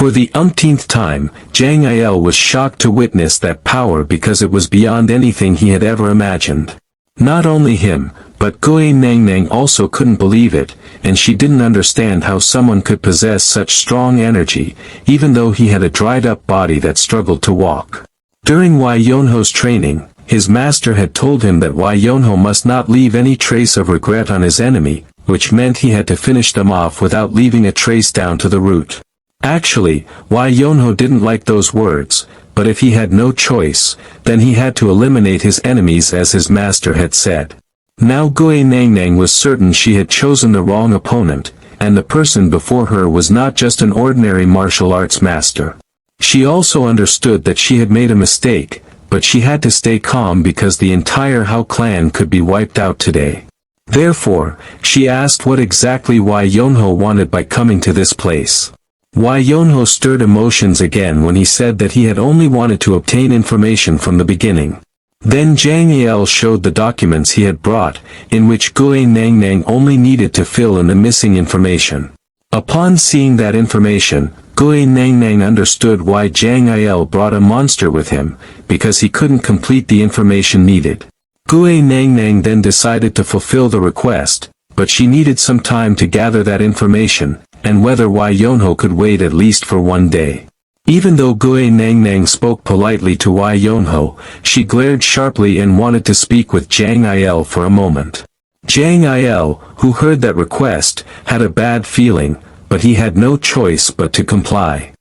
For the umpteenth time, Jang Il was shocked to witness that power because it was beyond anything he had ever imagined. Not only him, but Gui Nang Nang also couldn't believe it, and she didn't understand how someone could possess such strong energy, even though he had a dried-up body that struggled to walk. During Wai Yonho's training, his master had told him that Wai Yonho must not leave any trace of regret on his enemy, which meant he had to finish them off without leaving a trace down to the root. Actually, Wai Yonho didn't like those words, but if he had no choice, then he had to eliminate his enemies as his master had said. Now Gui Nang Nang was certain she had chosen the wrong opponent, and the person before her was not just an ordinary martial arts master. She also understood that she had made a mistake, but she had to stay calm because the entire Hao clan could be wiped out today. Therefore, she asked what exactly Wai Yonho wanted by coming to this place. Wai Yonho stirred emotions again when he said that he had only wanted to obtain information from the beginning. Then Jang Il showed the documents he had brought, in which Gui Nang Nang only needed to fill in the missing information. Upon seeing that information, Gui Nang Nang understood why Jang Il brought a monster with him, because he couldn't complete the information needed. Gui Nang Nang then decided to fulfill the request, but she needed some time to gather that information, and whether Wai Yonho could wait at least for one day. Even though Gui Nang Nang spoke politely to Wai Yonho, she glared sharply and wanted to speak with Jang Il for a moment. Jang Il, who heard that request, had a bad feeling, but he had no choice but to comply.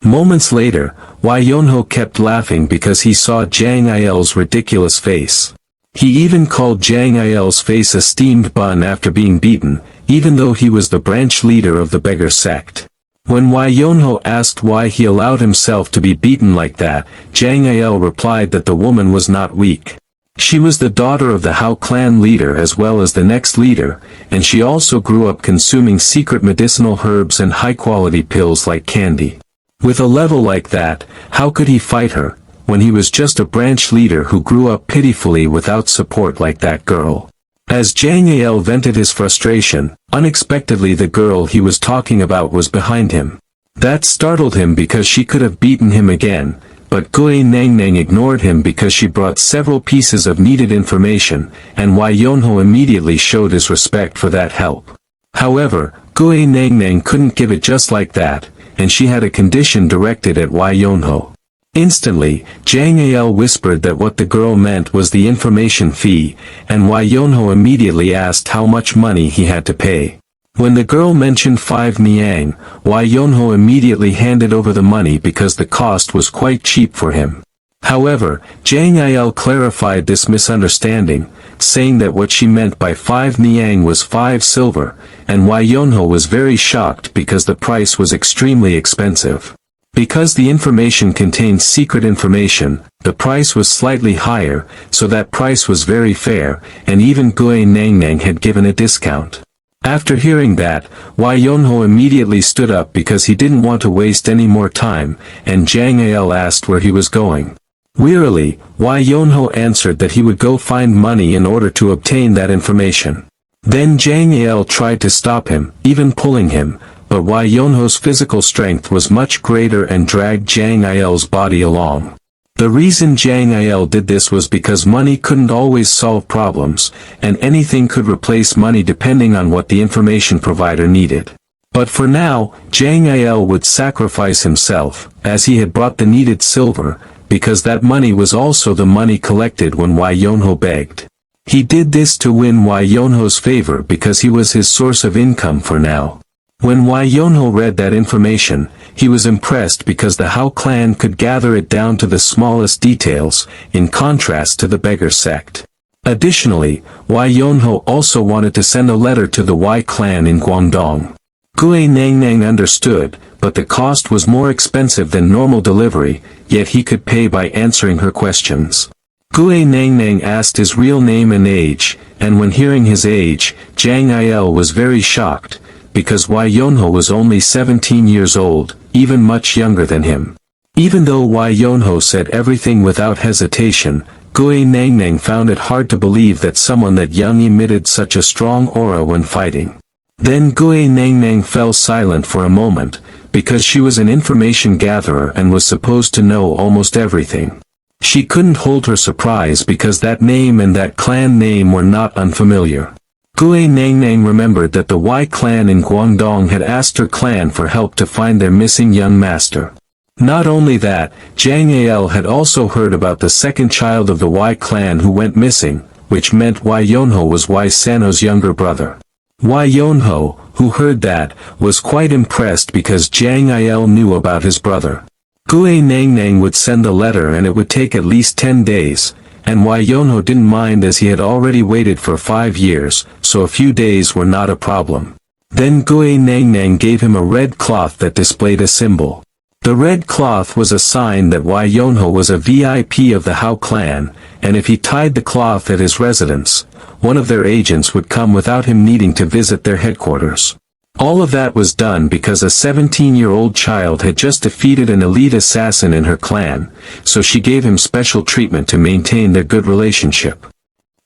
Moments later, Wai Yonho kept laughing because he saw Jang Il's ridiculous face. He even called Jang Il's face a steamed bun after being beaten, even though he was the branch leader of the beggar sect. When Wai Yonho asked why he allowed himself to be beaten like that, Jang Il replied that the woman was not weak. She was the daughter of the Hao clan leader as well as the next leader, and she also grew up consuming secret medicinal herbs and high-quality pills like candy. With a level like that, how could he fight her, when he was just a branch leader who grew up pitifully without support like that girl? As Jang Il vented his frustration, unexpectedly the girl he was talking about was behind him. That startled him because she could have beaten him again, but Gui Nang Nang ignored him because she brought several pieces of needed information, and Wai Yonho immediately showed his respect for that help. However, Gui Nang Nang couldn't give it just like that, and she had a condition directed at Wai Yonho. Instantly, Jang Il whispered that what the girl meant was the information fee, and Wai Yonho immediately asked how much money he had to pay. When the girl mentioned 5 niang, Wai Yonho immediately handed over the money because the cost was quite cheap for him. However, Jang Il clarified this misunderstanding, saying that what she meant by 5 niang was 5 silver, and Wai Yonho was very shocked because the price was extremely expensive. Because the information contained secret information, the price was slightly higher, so that price was very fair, and even Gui Nang Nang had given a discount. After hearing that, Wai Yonho immediately stood up because he didn't want to waste any more time, and Jang Il asked where he was going. Wearily, Wai Yonho answered that he would go find money in order to obtain that information. Then Jang Il tried to stop him, even pulling him, but Wai Yonho's physical strength was much greater and dragged Jang Il's body along. The reason Jang Il did this was because money couldn't always solve problems, and anything could replace money depending on what the information provider needed. But for now, Jang Il would sacrifice himself, as he had brought the needed silver, because that money was also the money collected when Wai Yonho begged. He did this to win Wai Yonho's favor because he was his source of income for now. When Wai Yonho read that information, he was impressed because the Hao clan could gather it down to the smallest details, in contrast to the beggar sect. Additionally, Wai Yonho also wanted to send a letter to the Wai clan in Guangdong. Gui Nang Nang understood, but the cost was more expensive than normal delivery, yet he could pay by answering her questions. Gui Nang Nang asked his real name and age, and when hearing his age, Jang Il was very shocked, because Wai Yonho was only 17 years old, even much younger than him. Even though Wai Yonho said everything without hesitation, Gui Nang Nang found it hard to believe that someone that young emitted such a strong aura when fighting. Then Gui Nang Nang fell silent for a moment, because she was an information gatherer and was supposed to know almost everything. She couldn't hold her surprise because that name and that clan name were not unfamiliar. Gue Nangnang remembered that the Y clan in Guangdong had asked her clan for help to find their missing young master. Not only that, Zhang Al had also heard about the second child of the Y clan who went missing, which meant Y Yonho was Y Sano's younger brother. Y Yonho, who heard that, was quite impressed because Zhang Il knew about his brother. Gue Nangnang would send a letter and it would take at least 10 days, and Y Yonho didn't mind as he had already waited for 5 years, so a few days were not a problem. Then Gue Nangnang gave him a red cloth that displayed a symbol. The red cloth was a sign that Y Yonho was a VIP of the Hao clan, and if he tied the cloth at his residence, one of their agents would come without him needing to visit their headquarters. All of that was done because a 17-year-old child had just defeated an elite assassin in her clan, so she gave him special treatment to maintain their good relationship.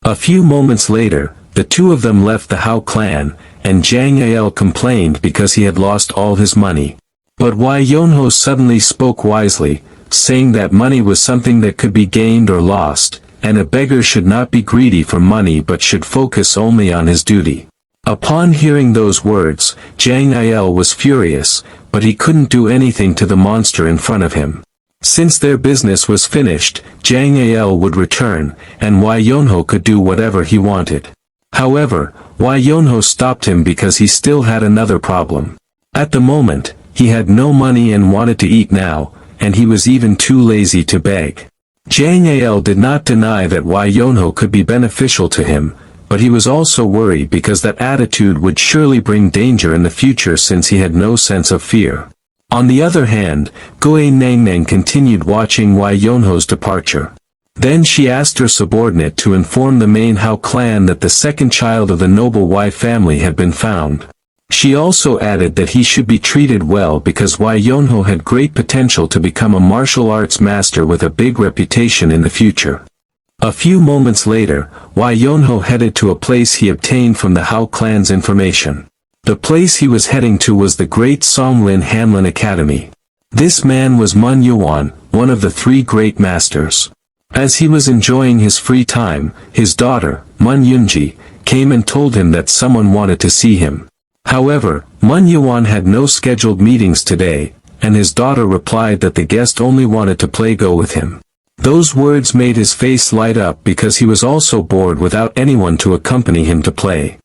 A few moments later, the two of them left the Hao clan, and Zhang Il complained because he had lost all his money. But Y Yonho suddenly spoke wisely, saying that money was something that could be gained or lost, and a beggar should not be greedy for money but should focus only on his duty. Upon hearing those words, Zhang Il was furious, but he couldn't do anything to the monster in front of him. Since their business was finished, Zhang Il would return, and Y Yonho could do whatever he wanted. However, Y Yonho stopped him because he still had another problem. At the moment, he had no money and wanted to eat now, and he was even too lazy to beg. Zhang Il did not deny that Y Yonho could be beneficial to him, but he was also worried because that attitude would surely bring danger in the future since he had no sense of fear. On the other hand, Gue Nangnang continued watching Y Yonho's departure. Then she asked her subordinate to inform the main Hao clan that the second child of the noble Y family had been found. She also added that he should be treated well because Y Yonho had great potential to become a martial arts master with a big reputation in the future. A few moments later, Y Yonho headed to a place he obtained from the Hao clan's information. The place he was heading to was the great Songlin Hanlin Academy. This man was Manhwa, one of the 3 great masters. As he was enjoying his free time, his daughter, Mun Yunji, came and told him that someone wanted to see him. However, Manhwa had no scheduled meetings today, and his daughter replied that the guest only wanted to play Go with him. Those words made his face light up because he was also bored without anyone to accompany him to play.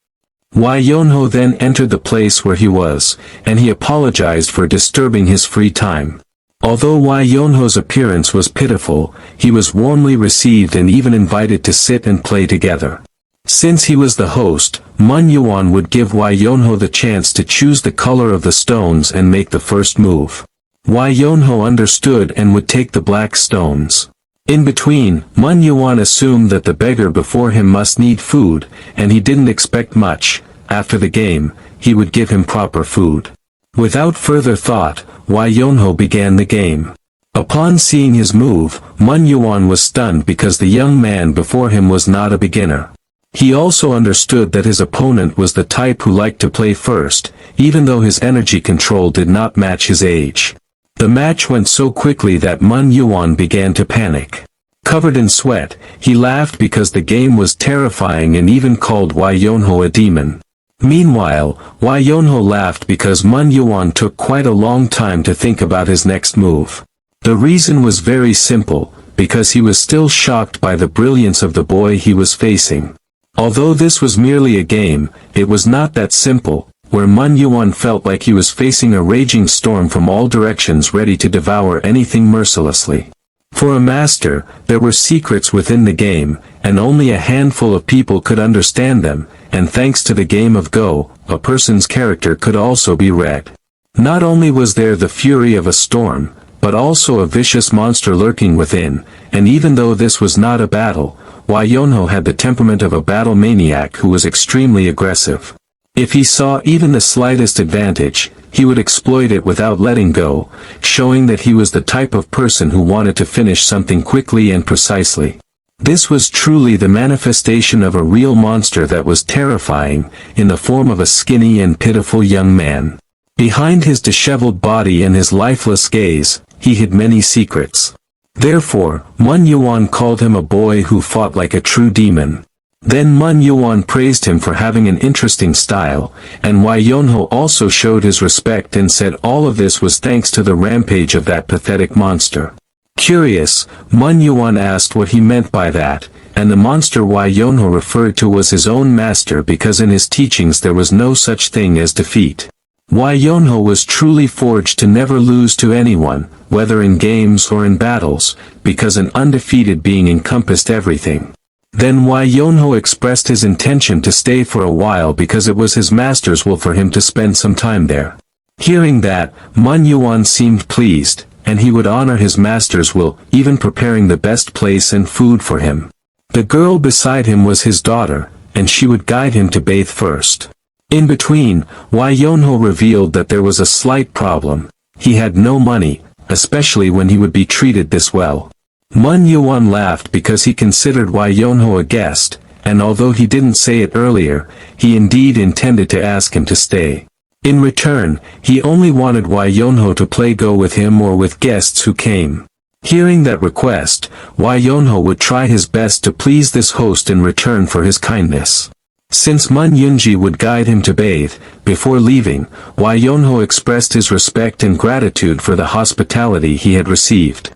Y Yonho then entered the place where he was, and he apologized for disturbing his free time. Although Y Yonho's appearance was pitiful, he was warmly received and even invited to sit and play together. Since he was the host, Manhwa would give Y Yonho the chance to choose the color of the stones and make the first move. Y Yonho understood and would take the black stones. In between, Manhwa assumed that the beggar before him must need food, and he didn't expect much. After the game, he would give him proper food. Without further thought, Y Yonho began the game. Upon seeing his move, Manhwa was stunned because the young man before him was not a beginner. He also understood that his opponent was the type who liked to play first, even though his energy control did not match his age. The match went so quickly that Manhwa began to panic. Covered in sweat, he laughed because the game was terrifying and even called Y Yonho a demon. Meanwhile, Y Yonho laughed because Manhwa took quite a long time to think about his next move. The reason was very simple, because he was still shocked by the brilliance of the boy he was facing. Although this was merely a game, it was not that simple, where Manhwa felt like he was facing a raging storm from all directions ready to devour anything mercilessly. For a master, there were secrets within the game, and only a handful of people could understand them, and thanks to the game of Go, a person's character could also be read. Not only was there the fury of a storm, but also a vicious monster lurking within, and even though this was not a battle, Y Yonho had the temperament of a battle maniac who was extremely aggressive. If he saw even the slightest advantage, he would exploit it without letting go, showing that he was the type of person who wanted to finish something quickly and precisely. This was truly the manifestation of a real monster that was terrifying, in the form of a skinny and pitiful young man. Behind his disheveled body and his lifeless gaze, he hid many secrets. Therefore, Mun Yuan called him a boy who fought like a true demon. Then Mun Yuan praised him for having an interesting style, and Wai Yonho also showed his respect and said all of this was thanks to the rampage of that pathetic monster. Curious, Mun Yuan asked what he meant by that, and the monster Wai Yonho referred to was his own master because in his teachings there was no such thing as defeat. Wai Yonho was truly forged to never lose to anyone, whether in games or in battles, because an undefeated being encompassed everything. Then Wai Yonho expressed his intention to stay for a while because it was his master's will for him to spend some time there. Hearing that, Mun Yuan seemed pleased, and he would honor his master's will, even preparing the best place and food for him. The girl beside him was his daughter, and she would guide him to bathe first. In between, Wai Yonho revealed that there was a slight problem. He had no money, especially when he would be treated this well. Mun Yuan laughed because he considered Wai Yonho a guest, and although he didn't say it earlier, he indeed intended to ask him to stay. In return, he only wanted Wai Yonho to play Go with him or with guests who came. Hearing that request, Wai Yonho would try his best to please this host in return for his kindness. Since Mun Yunji would guide him to bathe, before leaving, Wai Yonho expressed his respect and gratitude for the hospitality he had received.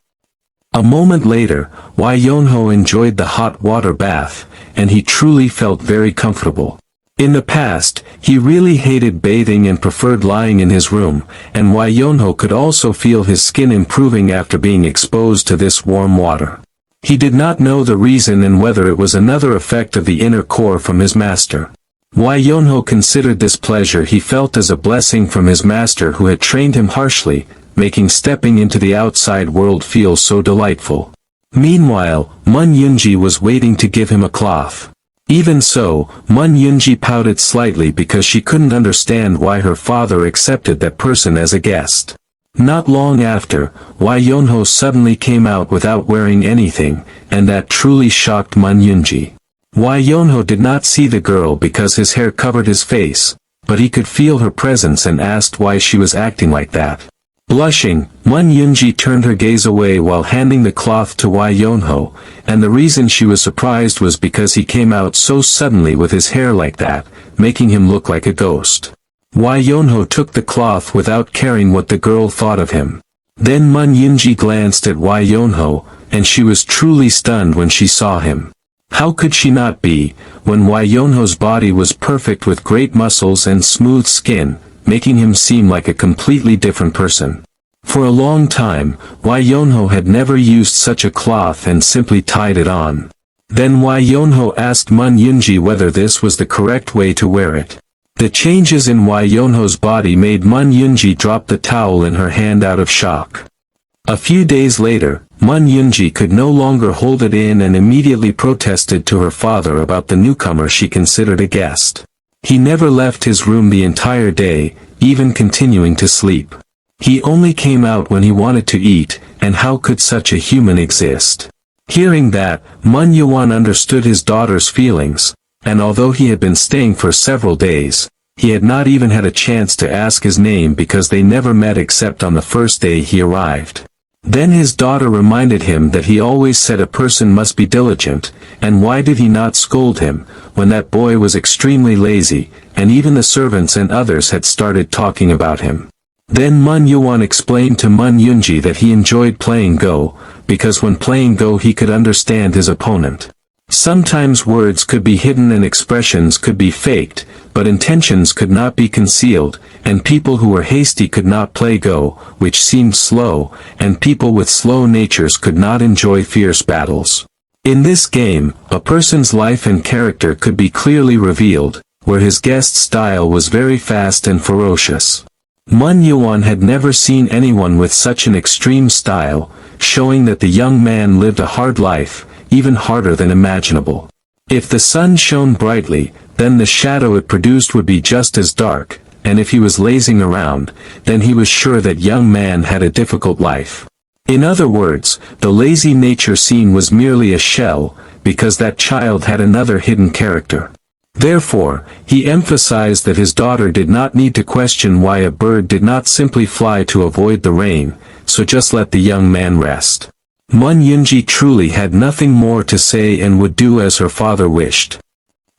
A moment later, Wai Yonho enjoyed the hot water bath, and he truly felt very comfortable. In the past, he really hated bathing and preferred lying in his room, and Wai Yonho could also feel his skin improving after being exposed to this warm water. He did not know the reason and whether it was another effect of the inner core from his master. Wai Yonho considered this pleasure he felt as a blessing from his master who had trained him harshly, making stepping into the outside world feel so delightful. Meanwhile, Mun Yunji was waiting to give him a cloth. Even so, Mun Yunji pouted slightly because she couldn't understand why her father accepted that person as a guest. Not long after, Wai Yonho suddenly came out without wearing anything, and that truly shocked Mun Yunji. Wai Yonho did not see the girl because his hair covered his face, but he could feel her presence and asked why she was acting like that. Blushing, Mun Yunji turned her gaze away while handing the cloth to Wai Yonho, and the reason she was surprised was because he came out so suddenly with his hair like that, making him look like a ghost. Wai Yonho took the cloth without caring what the girl thought of him. Then Mun Yunji glanced at Wai Yonho, and she was truly stunned when she saw him. How could she not be, when Wai Yonho's body was perfect with great muscles and smooth skin, making him seem like a completely different person. For a long time, Wai Yonho had never used such a cloth and simply tied it on. Then Wai Yonho asked Mun Yunji whether this was the correct way to wear it. The changes in Wai Yonho's body made Mun Yunji drop the towel in her hand out of shock. A few days later, Mun Yunji could no longer hold it in and immediately protested to her father about the newcomer she considered a guest. He never left his room the entire day, even continuing to sleep. He only came out when he wanted to eat, and how could such a human exist? Hearing that, Mun Yuan understood his daughter's feelings, and although he had been staying for several days, he had not even had a chance to ask his name because they never met except on the first day he arrived. Then his daughter reminded him that he always said a person must be diligent, and why did he not scold him, when that boy was extremely lazy, and even the servants and others had started talking about him. Then Mun Yuan explained to Mun Yunji that he enjoyed playing Go, because when playing Go he could understand his opponent. Sometimes words could be hidden and expressions could be faked, but intentions could not be concealed, and people who were hasty could not play Go, which seemed slow, and people with slow natures could not enjoy fierce battles. In this game, a person's life and character could be clearly revealed, where his guest's style was very fast and ferocious. Mun Yuan had never seen anyone with such an extreme style, showing that the young man lived a hard life, even harder than imaginable. If the sun shone brightly, then the shadow it produced would be just as dark, and if he was lazing around, then he was sure that young man had a difficult life. In other words, the lazy nature scene was merely a shell, because that child had another hidden character. Therefore, he emphasized that his daughter did not need to question why a bird did not simply fly to avoid the rain, so just let the young man rest. Mun Yunji truly had nothing more to say and would do as her father wished.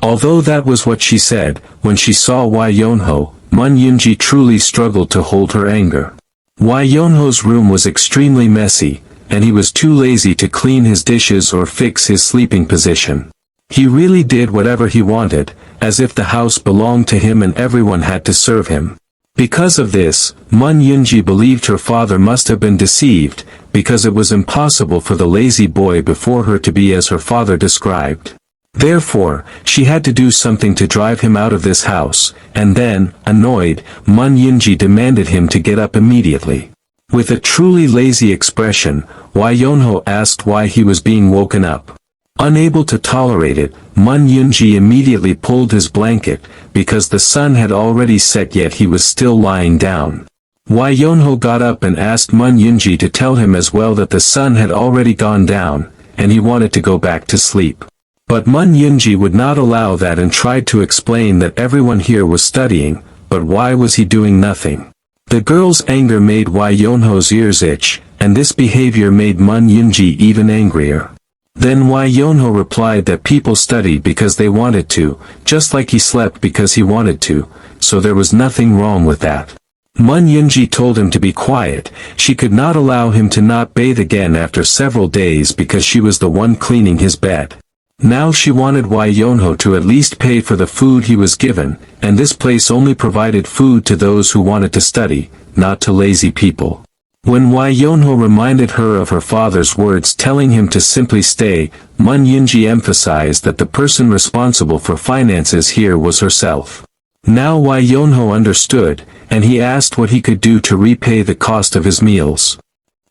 Although that was what she said, when she saw Wai Yonho, Mun Yunji truly struggled to hold her anger. Wai Yonho's room was extremely messy, and he was too lazy to clean his dishes or fix his sleeping position. He really did whatever he wanted, as if the house belonged to him and everyone had to serve him. Because of this, Mun Yunji believed her father must have been deceived, because it was impossible for the lazy boy before her to be as her father described. Therefore, she had to do something to drive him out of this house, and then, annoyed, Mun Yunji demanded him to get up immediately. With a truly lazy expression, Wai Yonho asked why he was being woken up. Unable to tolerate it, Mun Yunji immediately pulled his blanket, because the sun had already set yet he was still lying down. Wai Yonho got up and asked Mun Yunji to tell him as well that the sun had already gone down, and he wanted to go back to sleep. But Mun Yunji would not allow that and tried to explain that everyone here was studying, but why was he doing nothing? The girl's anger made Wai Yonho's ears itch, and this behavior made Mun Yunji even angrier. Then Wai Yonho replied that people studied because they wanted to, just like he slept because he wanted to, so there was nothing wrong with that. Mun Yunji told him to be quiet. She could not allow him to not bathe again after several days because she was the one cleaning his bed. Now she wanted Wai Yonho to at least pay for the food he was given, and this place only provided food to those who wanted to study, not to lazy people. When Wai Yonho reminded her of her father's words telling him to simply stay, Mun Yunji emphasized that the person responsible for finances here was herself. Now Wai Yonho understood, and he asked what he could do to repay the cost of his meals.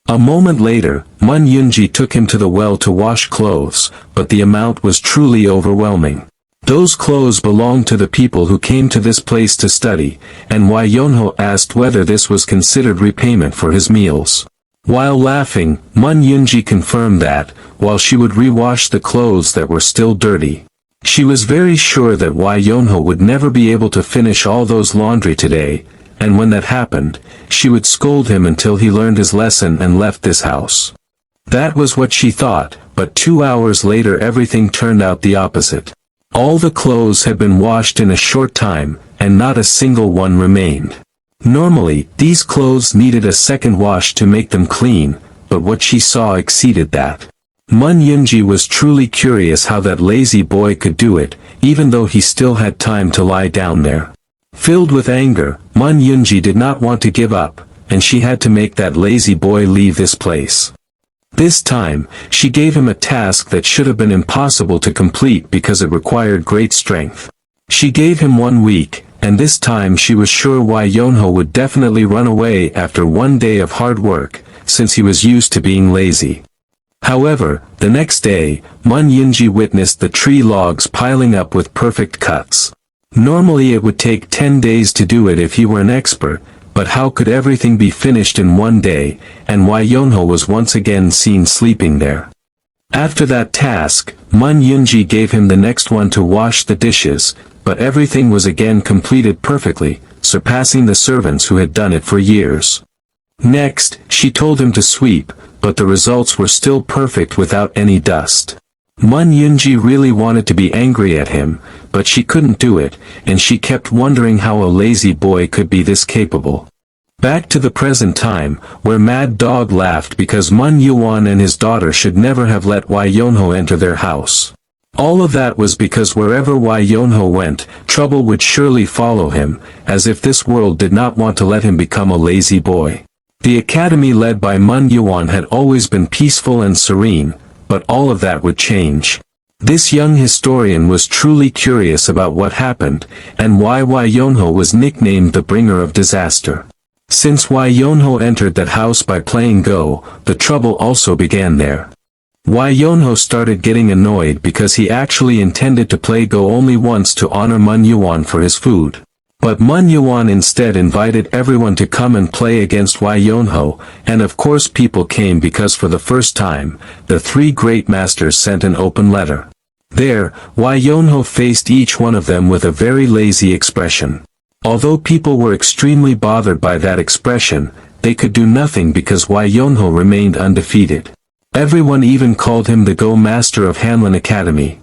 A moment later, Mun Yunji took him to the well to wash clothes, but the amount was truly overwhelming. Those clothes belonged to the people who came to this place to study, and Wai Yonho asked whether this was considered repayment for his meals. While laughing, Mun Yunji confirmed that, while she would rewash the clothes that were still dirty. She was very sure that Wai Yonho would never be able to finish all those laundry today, and when that happened, she would scold him until he learned his lesson and left this house. That was what she thought, but 2 hours later everything turned out the opposite. All the clothes had been washed in a short time, and not a single one remained. Normally, these clothes needed a second wash to make them clean, but what she saw exceeded that. Mun Yunji was truly curious how that lazy boy could do it, even though he still had time to lie down there. Filled with anger, Mun Yunji did not want to give up, and she had to make that lazy boy leave this place. This time, she gave him a task that should have been impossible to complete because it required great strength. She gave him 1 week, and this time she was sure Wai Yonho would definitely run away after 1 day of hard work, since he was used to being lazy. However, the next day, Mun Yunji witnessed the tree logs piling up with perfect cuts. Normally it would take 10 days to do it if he were an expert, but how could everything be finished in 1 day, and Wai Yonho was once again seen sleeping there. After that task, Mun Yunji gave him the next one to wash the dishes, but everything was again completed perfectly, surpassing the servants who had done it for years. Next, she told him to sweep, but the results were still perfect without any dust. Mun Yunji really wanted to be angry at him, but she couldn't do it, and she kept wondering how a lazy boy could be this capable. Back to the present time, where Mad Dog laughed because Mun Yuan and his daughter should never have let Wai Yonho enter their house. All of that was because wherever Wai Yonho went, trouble would surely follow him, as if this world did not want to let him become a lazy boy. The academy led by Mun Yuan had always been peaceful and serene, but all of that would change. This young historian was truly curious about what happened, and why Wai Yonho was nicknamed the bringer of disaster. Since Wai Yonho entered that house by playing Go, the trouble also began there. Wai Yonho started getting annoyed because he actually intended to play Go only once to honor Mun Yuan for his food. But Mun Yuan instead invited everyone to come and play against Wai Yonho, and of course people came because for the first time, the 3 great masters sent an open letter. There, Wai Yonho faced each one of them with a very lazy expression. Although people were extremely bothered by that expression, they could do nothing because Wai Yonho remained undefeated. Everyone even called him the Go Master of Hanlon Academy.